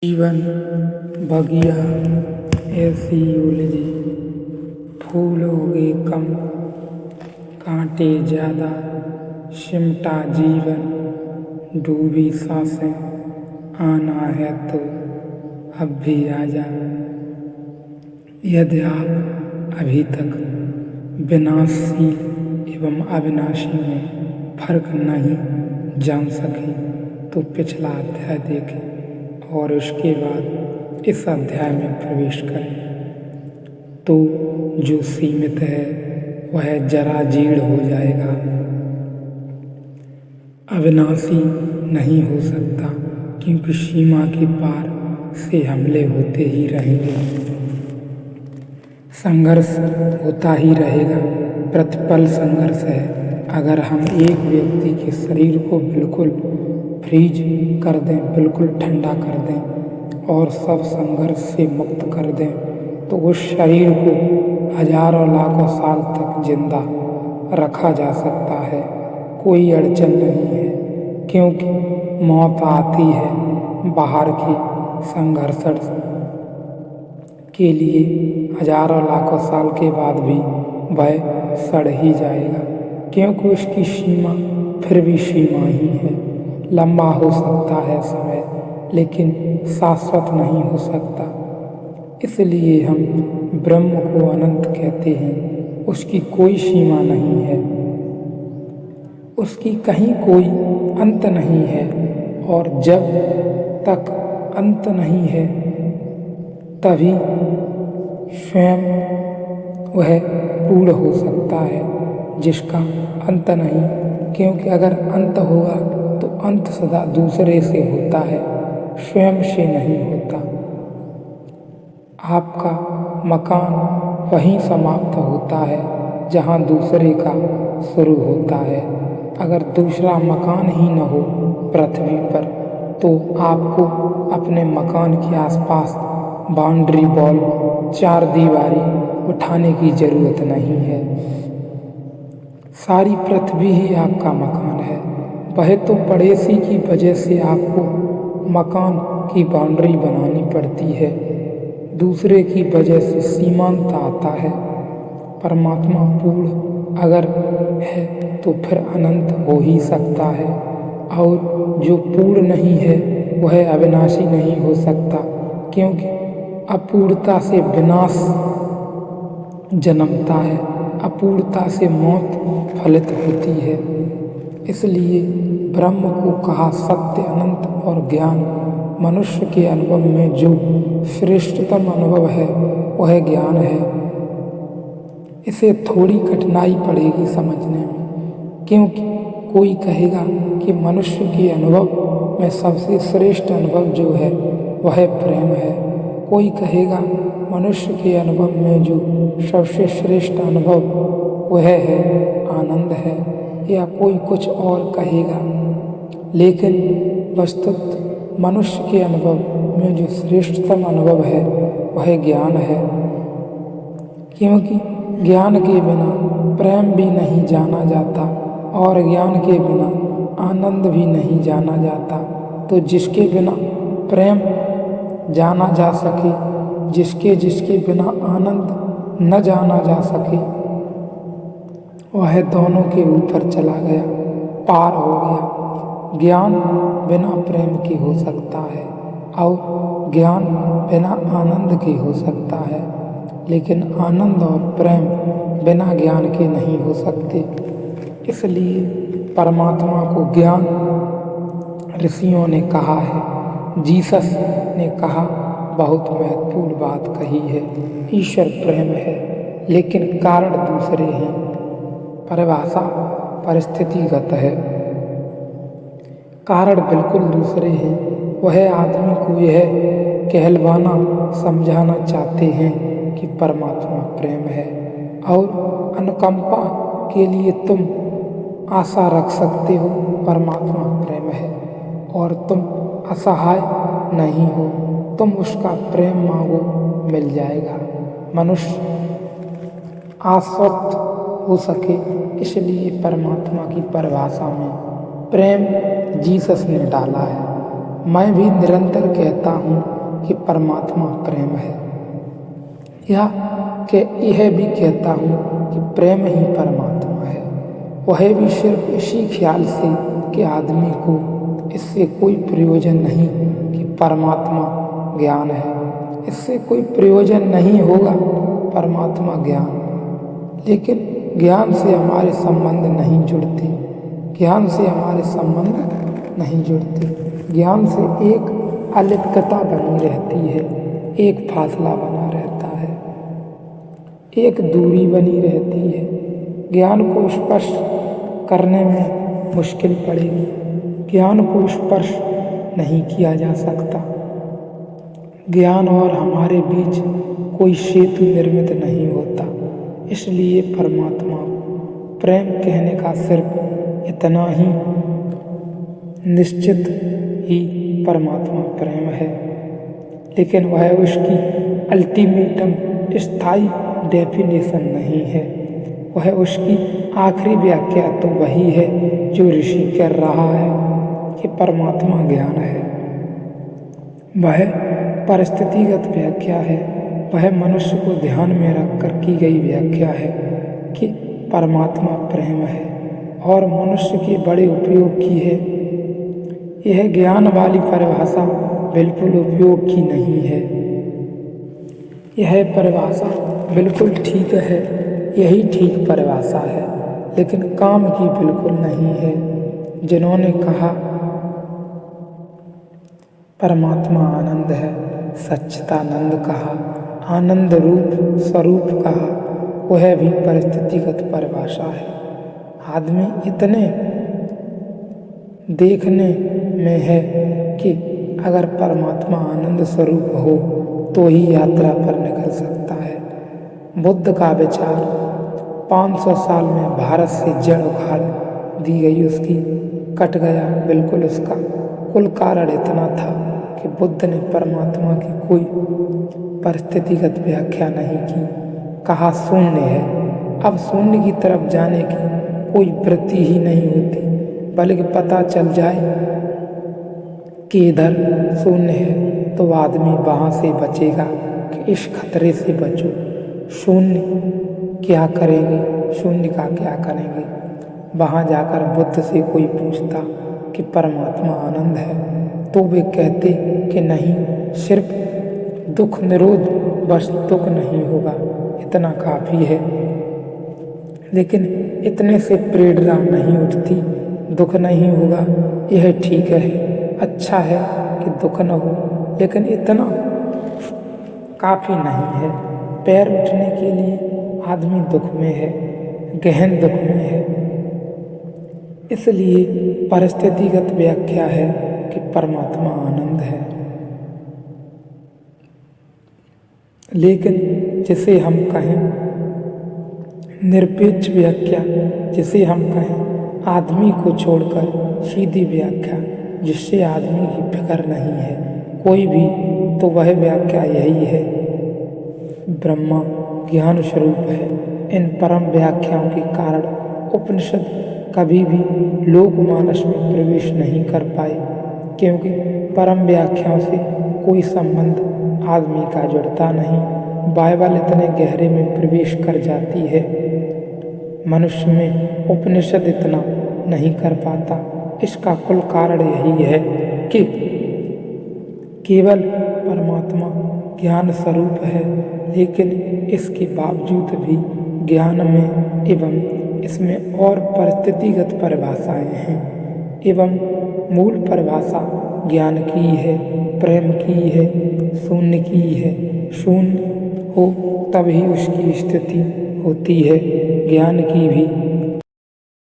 जीवन बगिया ऐसी उलझी, फूल उगे कम कांटे ज्यादा, सिमटा जीवन डूबी सांसें, आना है तो अब भी आजा। यदि आप अभी तक विनाशशील एवं अविनाशी में फर्क नहीं जान सके तो पिछला अध्याय देखें और उसके बाद इस अध्याय में प्रवेश करें तो जो सीमित है वह जरा जीर्ण हो जाएगा। अविनाशी नहीं हो सकता क्योंकि सीमा के पार से हमले होते ही रहेंगे, संघर्ष होता ही रहेगा, प्रतिपल संघर्ष है। अगर हम एक व्यक्ति के शरीर को बिल्कुल फ्रीज कर दें, बिल्कुल ठंडा कर दें और सब संघर्ष से मुक्त कर दें तो उस शरीर को हजारों लाखों साल तक जिंदा रखा जा सकता है, कोई अड़चन नहीं है। क्योंकि मौत आती है बाहर के संघर्ष के लिए, हजारों लाखों साल के बाद भी वह सड़ ही जाएगा, क्योंकि उसकी सीमा फिर भी सीमा ही है। लंबा हो सकता है समय लेकिन शाश्वत नहीं हो सकता, इसलिए हम ब्रह्म को अनंत कहते हैं। उसकी कोई सीमा नहीं है, उसकी कहीं कोई अंत नहीं है और जब तक अंत नहीं है तभी स्वयं वह पूर्ण हो सकता है जिसका अंत नहीं, क्योंकि अगर अंत होगा तो अंत सदा दूसरे से होता है, स्वयं से नहीं होता। आपका मकान वहीं समाप्त होता है जहां दूसरे का शुरू होता है। अगर दूसरा मकान ही न हो पृथ्वी पर तो आपको अपने मकान के आसपास बाउंड्री वॉल, चार दीवारी उठाने की जरूरत नहीं है। सारी पृथ्वी ही आपका मकान है, वह तो पड़ोसी की वजह से आपको मकान की बाउंड्री बनानी पड़ती है, दूसरे की वजह से सीमांत आता है। परमात्मा पूर्ण अगर है तो फिर अनंत हो ही सकता है, और जो पूर्ण नहीं है वह अविनाशी नहीं हो सकता, क्योंकि अपूर्णता से विनाश जन्मता है, अपूर्णता से मौत फलित होती है। इसलिए ब्रह्म को कहा सत्य, अनंत और ज्ञान। मनुष्य के अनुभव में जो श्रेष्ठतम अनुभव है वह ज्ञान है। इसे थोड़ी कठिनाई पड़ेगी समझने में, क्योंकि कोई कहेगा कि मनुष्य के अनुभव में सबसे श्रेष्ठ अनुभव जो है वह प्रेम है, कोई कहेगा मनुष्य के अनुभव में जो सबसे श्रेष्ठ अनुभव वह है आनंद है, या कोई कुछ और कहेगा। लेकिन वस्तुतः मनुष्य के अनुभव में जो श्रेष्ठतम अनुभव है वह ज्ञान है, क्योंकि ज्ञान के बिना प्रेम भी नहीं जाना जाता और ज्ञान के बिना आनंद भी नहीं जाना जाता। तो जिसके बिना प्रेम जाना जा सके, जिसके बिना आनंद न जाना जा सके, वह दोनों के ऊपर चला गया, पार हो गया। ज्ञान बिना प्रेम के हो सकता है और ज्ञान बिना आनंद के हो सकता है, लेकिन आनंद और प्रेम बिना ज्ञान के नहीं हो सकते। इसलिए परमात्मा को ज्ञान ऋषियों ने कहा है, जीसस ने कहा, बहुत महत्वपूर्ण बात कही है, ईश्वर प्रेम है लेकिन कारण दूसरे हैं। परिभाषा परिस्थितिगत है, कारण बिल्कुल दूसरे हैं। वह आदमी को यह कहलवाना समझाना चाहते हैं कि परमात्मा प्रेम है और अनुकंपा के लिए तुम आशा रख सकते हो, परमात्मा प्रेम है और तुम असहाय नहीं हो, तुम उसका प्रेम मांगो मिल जाएगा। मनुष्य आश्वस्त हो सके, इसलिए परमात्मा की परिभाषा में प्रेम जीसस ने डाला है। मैं भी निरंतर कहता हूँ कि परमात्मा प्रेम है, या कि यह भी कहता हूँ कि प्रेम ही परमात्मा है। वह भी सिर्फ इसी ख्याल से कि आदमी को इससे कोई प्रयोजन नहीं कि परमात्मा ज्ञान है, इससे कोई प्रयोजन नहीं होगा परमात्मा ज्ञान। लेकिन ज्ञान से हमारे संबंध नहीं जुड़ते, ज्ञान से हमारे संबंध नहीं जुड़ते। ज्ञान से एक अलिप्तता बनी रहती है, एक फासला बना रहता है, एक दूरी बनी रहती है। ज्ञान को स्पर्श करने में मुश्किल पड़ेगी, ज्ञान को स्पर्श नहीं किया जा सकता। ज्ञान और हमारे बीच कोई सेतु निर्मित नहीं होता। इसलिए परमात्मा को प्रेम कहने का सिर्फ इतना ही निश्चित ही परमात्मा प्रेम है, लेकिन वह उसकी अल्टीमेटम स्थायी डेफिनेशन नहीं है। वह उसकी आखिरी व्याख्या तो वही है जो ऋषि कर रहा है कि परमात्मा ज्ञान है। वह परिस्थितिगत व्याख्या है, वह मनुष्य को ध्यान में रखकर की गई व्याख्या है कि परमात्मा प्रेम है, और मनुष्य के बड़े उपयोग की है। यह ज्ञान वाली परिभाषा बिल्कुल उपयोग की नहीं है। यह परिभाषा बिल्कुल ठीक है, यही ठीक परिभाषा है, लेकिन काम की बिल्कुल नहीं है। जिन्होंने कहा परमात्मा आनंद है, सच्चिदानंद कहा, आनंद रूप स्वरूप कहा, वह भी परिस्थितिगत परिभाषा है। आदमी इतने देखने में है कि अगर परमात्मा आनंद स्वरूप हो तो ही यात्रा पर निकल सकता है। बुद्ध का विचार 500 साल में भारत से जड़ उखाड़ दी गई, उसकी कट गया बिल्कुल। उसका कुल कारण इतना था कि बुद्ध ने परमात्मा की कोई परिस्थितिगत व्याख्या नहीं की, कहा शून्य है। अब शून्य की तरफ जाने की कोई वृत्ति ही नहीं होती, बल्कि पता चल जाए कि इधर शून्य है तो आदमी वहाँ से बचेगा कि इस खतरे से बचो। शून्य क्या करेंगे, शून्य का क्या करेंगे। वहाँ जाकर बुद्ध से कोई पूछता कि परमात्मा आनंद है तो वे कहते कि नहीं, सिर्फ दुख निरोध, बस दुख नहीं होगा, इतना काफ़ी है। लेकिन इतने से प्रेरणा नहीं उठती, दुख नहीं होगा, यह ठीक है, अच्छा है कि दुख न हो, लेकिन इतना काफ़ी नहीं है। पैर उठने के लिए आदमी दुख में है, गहन दुख में है। इसलिए परिस्थितिगत व्याख्या है कि परमात्मा आनंद है। लेकिन जिसे हम कहें निरपेक्ष व्याख्या, जिसे हम कहें आदमी को छोड़कर सीधी व्याख्या, जिससे आदमी की फिक्र नहीं है कोई भी, तो वह व्याख्या यही है, ब्रह्मा ज्ञान स्वरूप है। इन परम व्याख्याओं के कारण उपनिषद कभी भी लोकमानस में प्रवेश नहीं कर पाए, क्योंकि परम व्याख्याओं से कोई संबंध आदमी का जुड़ता नहीं। बाइबल इतने गहरे में प्रवेश कर जाती है, मनुष्य में उपनिषद इतना नहीं कर पाता। इसका कुल कारण यही है कि केवल परमात्मा ज्ञान स्वरूप है, लेकिन इसके बावजूद भी ज्ञान में एवं इसमें और परिस्थितिगत परिभाषाएं हैं, एवं मूल परिभाषा ज्ञान की है, प्रेम की है, शून्य की है। शून्य हो तभी उसकी स्थिति होती है, ज्ञान की भी